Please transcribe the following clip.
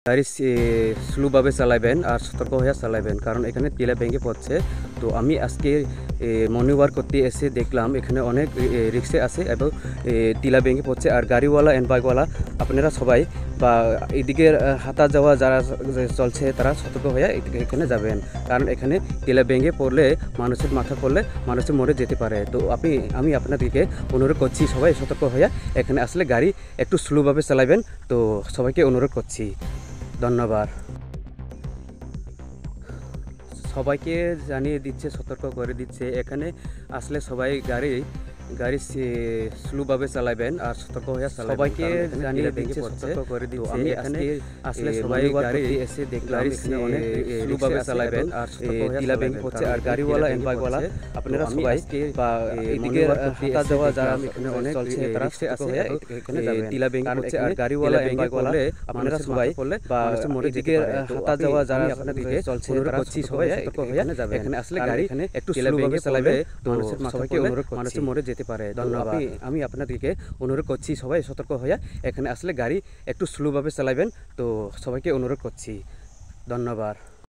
গাড়ি স্লোভাবে চালাবেন আর সতর্ক হয়ে চালাবেন, কারণ এখানে টিলা ভেঙে পড়ছে। তো আমি আজকে মর্নিং ওয়াক করতে এসে দেখলাম এখানে অনেক রিক্সা আছে এবং টিলা ভেঙে পড়ছে। আর গাড়িওয়ালা অ্যান্ড বাইকওয়ালা আপনারা সবাই বা এদিকে হাঁটা যাওয়া যারা চলছে তারা সতর্ক হয়ে এখানে যাবেন, কারণ এখানে টিলা ভেঙে পড়লে মানুষের মাথা পড়লে মানুষের মরে যেতে পারে। তো আমি আপনাদেরকে অনুরোধ করছি সবাই সতর্ক হয়ে এখানে আসলে গাড়ি একটু স্লোভাবে চালাবেন। তো সবাইকে অনুরোধ করছি, ধন্যবাদ। সবাইকে জানিয়ে দিচ্ছে, সতর্ক করে দিচ্ছে এখানে আসলে সবাই গাড়ি স্লোভাবে চালাবেন আর সতর্ক হয়ে চালাবেন। সবাইকে জানিয়ে দিচ্ছে, সতর্ক করে দিচ্ছে আমি এখানে আসলে সবাই গাড়ি এসে দেখলাম এখানে অনেক স্লোভাবে চালাবেন আর সতর্ক হয়ে টিলা ভেঙে পড়ছে। আর গাড়িওয়ালা এন্ড বাইকওয়ালা আপনারা সবাই বা এদিকে হাঁটা যাওয়া যারা এখানে অনেক চলছে তারা আছে এখানে টিলা ভেঙে পড়ছে। আর গাড়িওয়ালা এন্ড বাইকওয়ালা আপনারা সবাই বা এদিকে হাঁটা যাওয়া যারা আপনাদেরকে চলছে তারা করছি সবাই সতর্ক হয়ে এখানে আসলে গাড়ি একটু স্লোভাবে চালাবে, মানুষের সবাইকে অনুরোধ মানুষের মরে যেতে পারে। ধন্যবাদ। আমি আপনাদেরকে অনুরোধ করছি সবাই সতর্ক হয়ে এখানে আসলে গাড়ি একটু স্লোভাবে চালাবেন। তো সবাইকে অনুরোধ করছি, ধন্যবাদ।